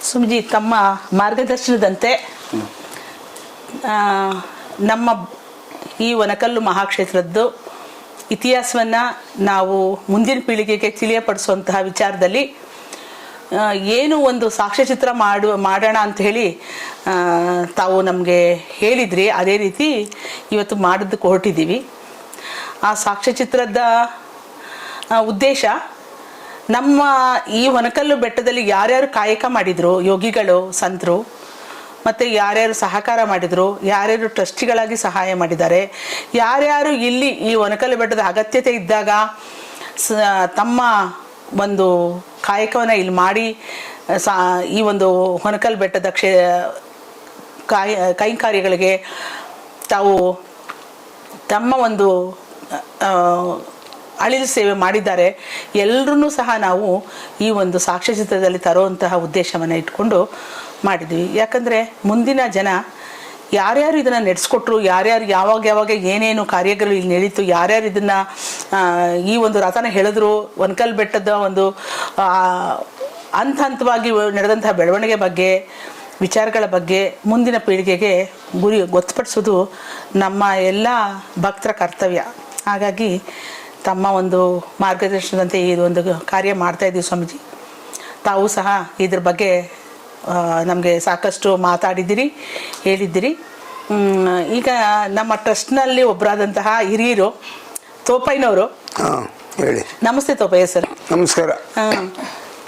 ಸುಮಜಿ, ತಮ್ಮ ಮಾರ್ಗದರ್ಶನದಂತೆ ನಮ್ಮ ಈ ಒನಕಲ್ಲು ಮಹಾಕ್ಷೇತ್ರದ್ದು ಇತಿಹಾಸವನ್ನು ನಾವು ಮುಂದಿನ ಪೀಳಿಗೆಗೆ ತಿಳಿಯಪಡಿಸುವಂತಹ ವಿಚಾರದಲ್ಲಿ ಏನು ಒಂದು ಸಾಕ್ಷ್ಯಚಿತ್ರ ಮಾಡೋಣ ಅಂತ ಹೇಳಿ ತಾವು ನಮಗೆ ಹೇಳಿದ್ರಿ. ಅದೇ ರೀತಿ ಇವತ್ತು ಮಾಡೋದಕ್ಕೆ ಹೊರಟಿದ್ದೀವಿ. ಆ ಸಾಕ್ಷ್ಯಚಿತ್ರದ ಉದ್ದೇಶ, ನಮ್ಮ ಈ ಒನಕಲ್ಲು ಬೆಟ್ಟದಲ್ಲಿ ಯಾರ್ಯಾರು ಕಾಯಕ ಮಾಡಿದರು, ಯೋಗಿಗಳು, ಸಂತರು, ಮತ್ತು ಯಾರ್ಯಾರು ಸಹಕಾರ ಮಾಡಿದರು, ಯಾರ್ಯಾರು ಟ್ರಸ್ಟಿಗಳಾಗಿ ಸಹಾಯ ಮಾಡಿದ್ದಾರೆ, ಯಾರ್ಯಾರು ಇಲ್ಲಿ ಈ ಒನಕಲ್ಲು ಬೆಟ್ಟದ ಅಗತ್ಯತೆ ಇದ್ದಾಗ ತಮ್ಮ ಒಂದು ಕಾಯಕವನ್ನು ಇಲ್ಲಿ ಮಾಡಿ ಈ ಒಂದು ಒನಕಲ್ಲು ಬೆಟ್ಟದ ಕೈಂಕಾರ್ಯಗಳಿಗೆ ತಾವು ತಮ್ಮ ಒಂದು ಅಳಿಲು ಸೇವೆ ಮಾಡಿದ್ದಾರೆ. ಎಲ್ಲರೂ ಸಹ ನಾವು ಈ ಒಂದು ಸಾಕ್ಷ್ಯಚಿತ್ರದಲ್ಲಿ ತರುವಂತಹ ಉದ್ದೇಶವನ್ನು ಇಟ್ಕೊಂಡು ಮಾಡಿದ್ವಿ. ಯಾಕಂದರೆ ಮುಂದಿನ ಜನ ಯಾರ್ಯಾರು ಇದನ್ನು ನಡೆಸ್ಕೊಟ್ರು, ಯಾರ್ಯಾರು ಯಾವಾಗ ಏನೇನು ಕಾರ್ಯಗಳು ಇಲ್ಲಿ ನಡೀತು, ಯಾರ್ಯಾರು ಇದನ್ನು ಈ ಒಂದು ರಥನ ಹೇಳಿದ್ರು, ಒನಕಲ್ಲು ಬೆಟ್ಟದ ಒಂದು ಹಂತವಾಗಿ ನಡೆದಂತಹ ಬೆಳವಣಿಗೆ ಬಗ್ಗೆ, ವಿಚಾರಗಳ ಬಗ್ಗೆ ಮುಂದಿನ ಪೀಳಿಗೆಗೆ ಗೊತ್ತುಪಡಿಸೋದು ನಮ್ಮ ಎಲ್ಲ ಭಕ್ತರ ಕರ್ತವ್ಯ. ಹಾಗಾಗಿ ತಮ್ಮ ಒಂದು ಮಾರ್ಗದರ್ಶನದಂತೆ ಇದೊಂದು ಕಾರ್ಯ ಮಾಡ್ತಾಯಿದ್ದೀವಿ ಸ್ವಾಮೀಜಿ. ತಾವು ಸಹ ಇದ್ರ ಬಗ್ಗೆ ನಮಗೆ ಸಾಕಷ್ಟು ಮಾತಾಡಿದ್ದೀರಿ, ಹೇಳಿದ್ದೀರಿ. ಈಗ ನಮ್ಮ ಟ್ರಸ್ಟ್ನಲ್ಲಿ ಒಬ್ಬರಾದಂತಹ ಹಿರಿಯರು ತೋಪಯ್ಯನವರು, ಹೇಳಿ. ನಮಸ್ತೆ ತೋಪಯ್ಯ ಸರ್. ನಮಸ್ಕಾರ.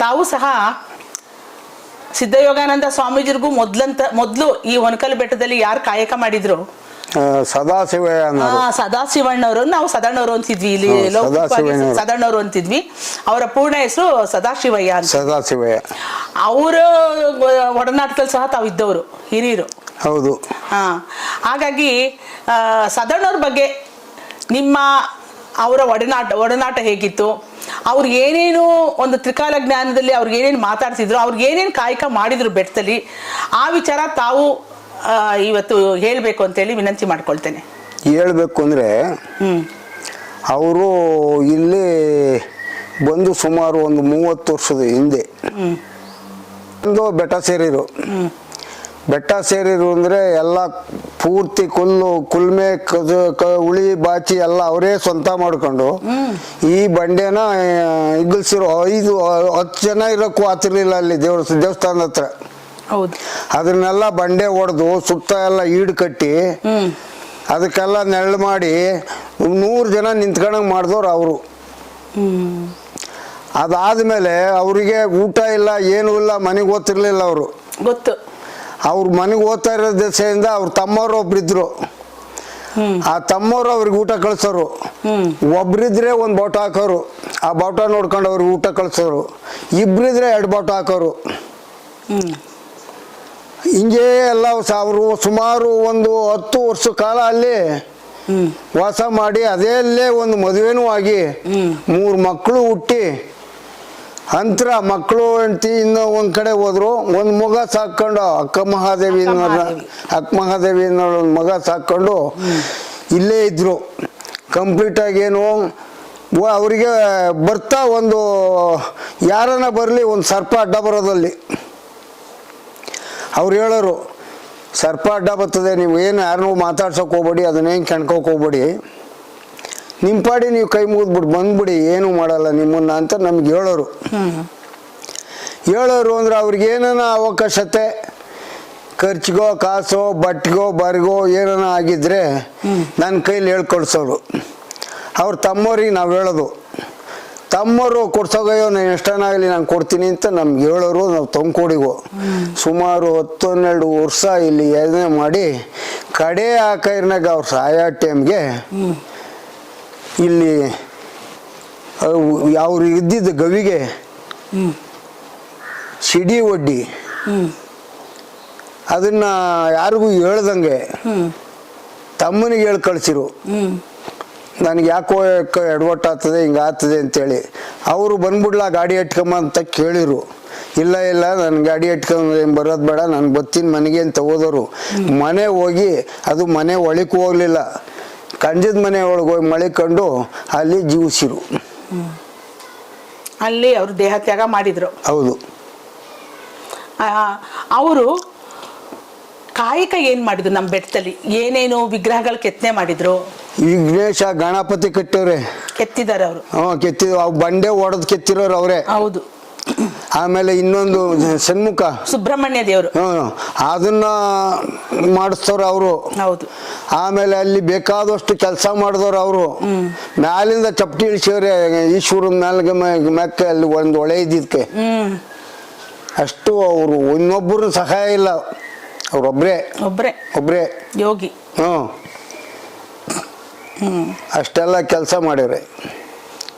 ತಾವು ಸಹ ಸಿದ್ಧಯೋಗಾನಂದ ಸ್ವಾಮೀಜಿಗೂ ಮೊದಲು ಈ ಒನಕಲ್ಲು ಬೆಟ್ಟದಲ್ಲಿ ಯಾರು ಕಾಯಕ ಮಾಡಿದ್ರು? ಸದಾಶಿವಣ್ಣವರು. ನಾವು ಸದಾಣ್ಣವರು ಅಂತಿದ್ವಿ, ಇಲ್ಲಿ ಸದಾಣ್ಣವರು ಅಂತಿದ್ವಿ. ಅವರ ಪೂರ್ಣ ಹೆಸರು ಸದಾಶಿವಯ್ಯ ಅಂತ. ಸದಾಶಿವಯ್ಯ ಅವರ ಒಡನಾಟದಲ್ಲಿ ಸಹ ತಾವು ಇದ್ದವರು, ಹಿರಿಯರು. ಹೌದು. ಹಾಗಾಗಿ ಸದಾಣ್ಣವ್ರ ಬಗ್ಗೆ ನಿಮ್ಮ ಅವರ ಒಡನಾಟ ಹೇಗಿತ್ತು, ಅವ್ರು ಏನೇನು ಒಂದು ತ್ರಿಕಾಲ ಜ್ಞಾನದಲ್ಲಿ ಅವ್ರಿಗೆ ಏನೇನು ಮಾತಾಡ್ತಿದ್ರು, ಅವ್ರಿಗೆ ಏನೇನು ಕಾಯಕ ಮಾಡಿದ್ರು ಬೆಟ್ಟದಲ್ಲಿ, ಆ ವಿಚಾರ ತಾವು ಇವತ್ತು ಹೇಳಬೇಕು ಅಂತೇಳಿ ವಿನಂತಿ ಮಾಡ್ಕೊಳ್ತೇನೆ. ಹೇಳಬೇಕು ಅಂದರೆ, ಅವರು ಇಲ್ಲಿ ಬಂದು ಸುಮಾರು ಒಂದು 30 ವರ್ಷದ ಹಿಂದೆ ಒಂದು ಬೆಟ್ಟ ಸೇರಿರು ಅಂದರೆ ಎಲ್ಲ ಪೂರ್ತಿ ಕುಲ್ಮೆ ಉಳಿ ಬಾಚಿ ಎಲ್ಲ ಅವರೇ ಸ್ವಂತ ಮಾಡ್ಕೊಂಡು ಈ ಬಂಡೆನ ಇಗ್ಗಿಸಿರೋ 5-10 ಜನ ಇರೋಕ್ಕೂ ಆಗ್ತಿರ್ಲಿಲ್ಲ ಅಲ್ಲಿ ದೇವಸ್ಥಾನದ ಹತ್ರ. ಅದನ್ನೆಲ್ಲ ಬಂಡೆ ಹೊಡೆದು ಸುತ್ತ ಎಲ್ಲ ಈಡು ಕಟ್ಟಿ ಅದಕ್ಕೆಲ್ಲ ನೆರಳು ಮಾಡಿ 100 ಜನ ನಿಂತ್ಕೊಂಡಂಗೆ ಮಾಡಿದವ್ರು ಅವರು. ಅದಾದ್ಮೇಲೆ ಅವರಿಗೆ ಊಟ ಇಲ್ಲ, ಏನೂ ಇಲ್ಲ, ಮನೆಗೆ ಓದ್ತಿರ್ಲಿಲ್ಲ ಅವರು. ಅವ್ರ ಮನೆಗೆ ಓದ್ತಾ ಇರೋ ದೆಸೆಯಿಂದ ಅವ್ರ ತಮ್ಮವ್ರು ಒಬ್ರಿದ್ರು. ಆ ತಮ್ಮವ್ರು ಅವ್ರಿಗೆ ಊಟ ಕಳ್ಸೋರು. ಒಬ್ರಿದ್ರೆ 1 ಬಾವುಟ ಹಾಕೋರು, ಆ ಬಾವುಟ ನೋಡ್ಕೊಂಡು ಅವ್ರಿಗೆ ಊಟ ಕಳ್ಸೋರು. ಇಬ್ರಿದ್ರೆ 2 ಬಾವುಟ ಹಾಕೋರು. ಹಿಂಗೆ ಎಲ್ಲ ಅವರು ಸುಮಾರು ಒಂದು 10 ವರ್ಷ ಕಾಲ ಅಲ್ಲಿ ವಾಸ ಮಾಡಿ, ಅಲ್ಲೇ ಒಂದು ಮದುವೆನೂ ಆಗಿ 3 ಮಕ್ಕಳು ಹುಟ್ಟಿ, ಅಂತರ ಮಕ್ಕಳು ಹೆಂಡತಿ ಇನ್ನೂ ಒಂದ್ ಕಡೆ ಹೋದ್ರು. ಒಂದು ಮಗ ಸಾಕೊಂಡು ಅಕ್ಕ ಮಹಾದೇವಿ ಅನ್ನೋ ಒಂದು ಮಗ ಸಾಕೊಂಡು ಇಲ್ಲೇ ಇದ್ರು. ಕಂಪ್ಲೀಟ್ ಆಗಿ ಏನು ಅವರಿಗೆ ಬರ್ತಾ ಒಂದು ಯಾರನ್ನ ಬರಲಿ ಒಂದು ಸರ್ಪ ಅಡ್ಡ ಬರೋದಲ್ಲಿ ಅವ್ರು ಹೇಳೋರು, ಸರ್ಪ ಅಡ್ಡ ಬರ್ತದೆ, ನೀವು ಏನು ಯಾರನ್ನೂ ಮಾತಾಡ್ಸೋಕೆ ಹೋಗ್ಬೇಡಿ, ಅದನ್ನೇನು ಕೆಣ್ಕೋಕೆ ಹೋಗ್ಬೇಡಿ, ನಿಮ್ಮ ಪಾಡಿ ನೀವು ಕೈ ಮುಗಿದ್ಬಿಟ್ಟು ಬಂದ್ಬಿಡಿ, ಏನೂ ಮಾಡಲ್ಲ ನಿಮ್ಮನ್ನ ಅಂತ ನಮ್ಗೆ ಹೇಳೋರು. ಅಂದ್ರೆ ಅವ್ರಿಗೆ ಏನಾನ ಅವಕಾಶತೆ ಖರ್ಚಿಗೋ ಕಾಸೋ ಬಟ್ಟಿಗೋ ಬರ್ಗೋ ಏನಾನ ಆಗಿದ್ರೆ ನನ್ನ ಕೈಲಿ ಹೇಳ್ಕೊಡ್ಸೋರು. ಅವ್ರ ತಮ್ಮವ್ರಿಗೆ ನಾವು ಹೇಳೋದು, ತಮ್ಮವರು ಕೊಡ್ಸೋಗಯ್ಯೋ ನಾನು ಎಷ್ಟನಾಗಲಿ ನಾನು ಕೊಡ್ತೀನಿ ಅಂತ ನಮ್ಗೆ ಹೇಳೋರು. ನಾವು ತಂಕೋಡಿಗೋ ಸುಮಾರು 10-12 ವರ್ಷ ಇಲ್ಲಿ ಯೋಜನೆ ಮಾಡಿ ಕಡೆ ಆ ಕೈರ್ನಾಗ ಅವ್ರ ಸಾಯೋ ಟೈಮ್ಗೆ ಇಲ್ಲಿ ಅವ್ರು ಇದ್ದಿದ್ದ ಗವಿಗೆ ಸಿಡಿ ಒಡ್ಡಿ ಅದನ್ನ ಯಾರಿಗೂ ಹೇಳ್ದಂಗೆ ತಮ್ಮನಿಗೆ ಹೇಳಿ ಕಳ್ಸಿರು. ನನಗೆ ಯಾಕೋ ಎಡವಟ್ಟು ಆಗ್ತದೆ, ಹಿಂಗೆ ಆಗ್ತದೆ ಅಂತೇಳಿ. ಅವರು ಬಂದ್ಬಿಡ್ಲಾ ಗಾಡಿ ಇಟ್ಕೊಂಬ ಅಂತ ಕೇಳಿರು. ಇಲ್ಲ ನಾನು ಗಾಡಿ ಇಟ್ಕೊಂಡು ಬರೋದು ಬೇಡ, ನಾನು ಬರ್ತೀನಿ ಮನೆಗೆ ಅಂತ ಹೋದವರು. ಮನೆ ಹೋಗಿ ಅದು ಮನೆ ಒಳಕ್ಕೂ ಹೋಗ್ಲಿಲ್ಲ, ಕಂಜದ ಮನೆ ಒಳಗೆ ಹೋಗಿ ಮಳಿಕೊಂಡು ಅಲ್ಲಿ ಜೀವಿಸಿರು. ಅಲ್ಲಿ ಅವರು ದೇಹ ತ್ಯಾಗ ಮಾಡಿದ್ರು. ಹೌದು. ಅವರು ಕಾಯಕ ಏನ್ ಮಾಡಿದ್ರು ನಮ್ಮ ಬೆಟ್ಟದಲ್ಲಿ? ಏನೇನು ವಿಗ್ರಹಗಳು ಕೆತ್ತನೆ ಮಾಡಿದ್ರು? ವಿಘ್ನೇಶ ಗಣಪತಿ ಕಟ್ಟಿವ್ರೆ. ಕೆತ್ತಿದ್ದಾರೆ ಅವರು. ಕೆತ್ತಿದ್ರು. ಅವು ಬಂಡೆ ಒಡೆದು ಕೆತ್ತಿರೋರು ಅವರೇ. ಹೌದು. ಆಮೇಲೆ ಇನ್ನೊಂದು ಸನ್ಮುಖ ಸುಬ್ರಹ್ಮಣ್ಯ ದೇವರು, ಅದನ್ನ ಮಾಡಿಸ್ತವ್ರು ಅವರು. ಹೌದು. ಆಮೇಲೆ ಅಲ್ಲಿ ಬೇಕಾದಷ್ಟು ಕೆಲಸ ಮಾಡಿದವ್ರು ಅವರು. ಮ್ಯಾಲಿಂದ ಚಪ್ಪಟಿ ಇಳಿಸವ್ರೆ ಈಶ್ವರನ ಮೆಕ್ಕ ಅಲ್ಲಿ ಒಂದು ಹೊಳೆ ಇದ್ದಿದ್ಕೆ. ಅಷ್ಟು ಅವರು ಇನ್ನೊಬ್ಬರು ಸಹಾಯ ಇಲ್ಲ, ಅವ್ರೊಬ್ರೇ ಒಬ್ರೇ ಯೋಗಿ. ಅಷ್ಟೆಲ್ಲ ಕೆಲಸ ಮಾಡ್ಯವ್ರೆ.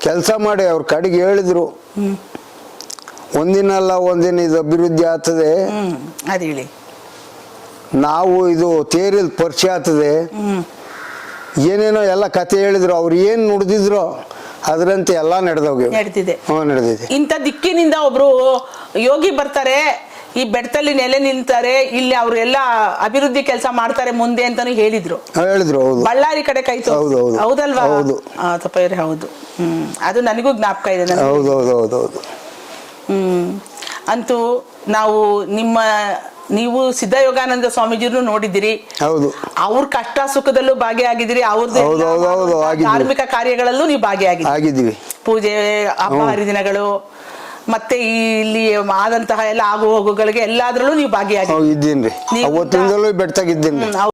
ಕೆಲಸ ಮಾಡಿ ಅವ್ರ ಕಡೆಗೆ ಹೇಳಿದ್ರು, ಒಂದಿನಲ್ಲ ಒಂದಿನ ಇದು ಅಭಿವೃದ್ಧಿ ಆಗ್ತದೆ. ಅದು ಹೇಳಿ. ನಾವು ಇದು ತೇರಿಲ್ ಪರಿಚಯ ಆಗ್ತದೆ. ಏನೇನೋ ಎಲ್ಲ ಕತೆ ಹೇಳಿದ್ರು. ಅವ್ರು ಏನ್ ನುಡಿದಿದ್ರು ಅದರಂತೆ ಎಲ್ಲ ನಡೆದಿದೆ. ಇಂಥ ದಿಕ್ಕಿನಿಂದ ಒಬ್ರು ಯೋಗಿ ಬರ್ತಾರೆ, ಈ ಬೆಟ್ಟದಲ್ಲಿ ನೆಲೆ ನಿಲ್ತಾರೆ, ಇಲ್ಲಿ ಅವ್ರು ಎಲ್ಲ ಅಭಿವೃದ್ಧಿ ಕೆಲಸ ಮಾಡ್ತಾರೆ ಮುಂದೆ ಅಂತಾನು ಹೇಳಿದ್ರು. ಹೌದು. ಬಳ್ಳಾರಿ ಕಡೆ ಕೈ ಹೌದಲ್ವಾ? ತಪ್ಪ ಹೌದು. ಅದು ನನಗೂ ಜ್ಞಾಪಕ ಇದೆ. ಹೌದು. ಅಂತೂ ನಾವು ನೀವು ಸಿದ್ಧಯೋಗಾನಂದ ಸ್ವಾಮೀಜಿಯನ್ನು ನೋಡಿದಿರಿ. ಹೌದು. ಅವ್ರ ಕಷ್ಟ ಸುಖದಲ್ಲೂ ಭಾಗಿಯಾಗಿದ್ದೀರಿ. ಅವ್ರದ್ದು ಧಾರ್ಮಿಕ ಕಾರ್ಯಗಳಲ್ಲೂ ನೀವು ಭಾಗಿಯಾಗಿದ್ದೀವಿ. ಪೂಜೆ, ಹಬ್ಬ ಹರಿದಿನಗಳು, ಮತ್ತೆ ಇಲ್ಲಿ ಆದಂತಹ ಎಲ್ಲ ಆಗು ಹೋಗುಗಳಿಗೆ ಎಲ್ಲಾದ್ರಲ್ಲೂ ನೀವು ಭಾಗಿಯಾಗಿದ್ದೀರಿ. ಅವತ್ತಿಂದಲೂ ಬೆಟ್ಟದಾಗಿದ್ದೀನಿ.